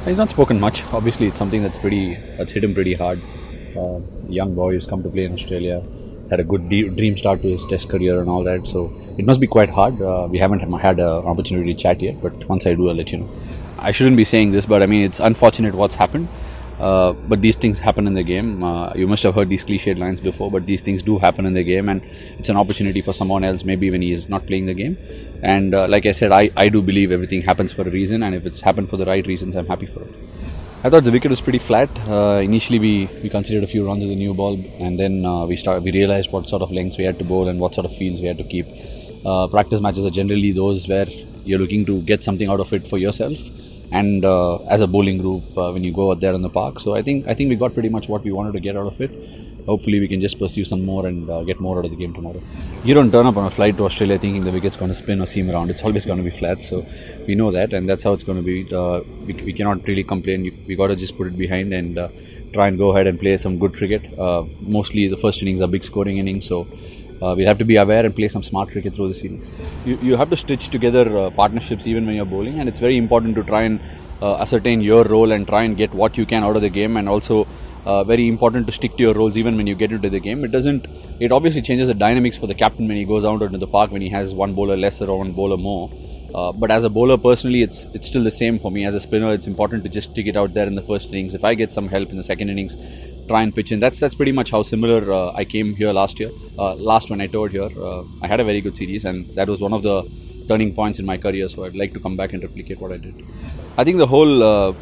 He's not spoken much. Obviously, it's something that's hit him pretty hard. Young boy who's come to play in Australia, had a good dream start to his Test career and all that. So it must be quite hard. We haven't had an opportunity to chat yet, but once I do, I'll let you know. I shouldn't be saying this, but I mean it's unfortunate what's happened. But these things happen in the game. You must have heard these cliched lines before, but these things do happen in the game, and it's an opportunity for someone else, maybe when he is not playing the game. And like I said, I do believe everything happens for a reason, and if it's happened for the right reasons, I'm happy for it. I thought the wicket was pretty flat. Initially, we considered a few runs with the new ball, and then we realized what sort of lengths we had to bowl and what sort of fields we had to keep. Practice matches are generally those where you're looking to get something out of it for yourself and as a bowling group when you go out there in the park. So I think we got pretty much what we wanted to get out of it. Hopefully we can just pursue some more and get more out of the game tomorrow. You don't turn up on a flight to Australia thinking the wicket's going to spin or seam around. It's always going to be flat, so we know that, and that's how it's going to be. We cannot really complain. We got to just put it behind and try and go ahead and play some good cricket. Mostly the first innings are big scoring innings, so we'll have to be aware and play some smart cricket through the series. You have to stitch together partnerships even when you're bowling, and it's very important to try and ascertain your role and try and get what you can out of the game, and also very important to stick to your roles even when you get into the game. It obviously changes the dynamics for the captain when he goes out into the park, when he has one bowler lesser or one bowler more. But as a bowler personally, it's still the same for me. As a spinner, it's important to just stick it out there in the first innings. If I get some help in the second innings, try and pitch in. That's pretty much how similar I came here last year. Last when I toured here, I had a very good series, and that was one of the turning points in my career. So I'd like to come back and replicate what I did. I think the whole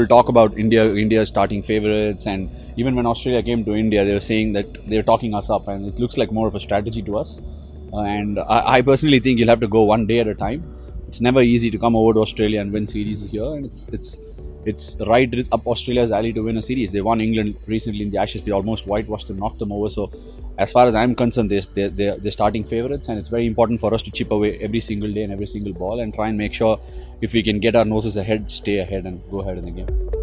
talk about India starting favourites, and even when Australia came to India, they were saying that they're talking us up, and it looks like more of a strategy to us. And I personally think you'll have to go one day at a time. It's never easy to come over to Australia and win series here, and it's right up Australia's alley to win a series. They won England recently in the Ashes. They almost whitewashed them, knocked them over. So as far as I'm concerned, they're starting favourites, and it's very important for us to chip away every single day and every single ball and try and make sure if we can get our noses ahead, stay ahead and go ahead in the game.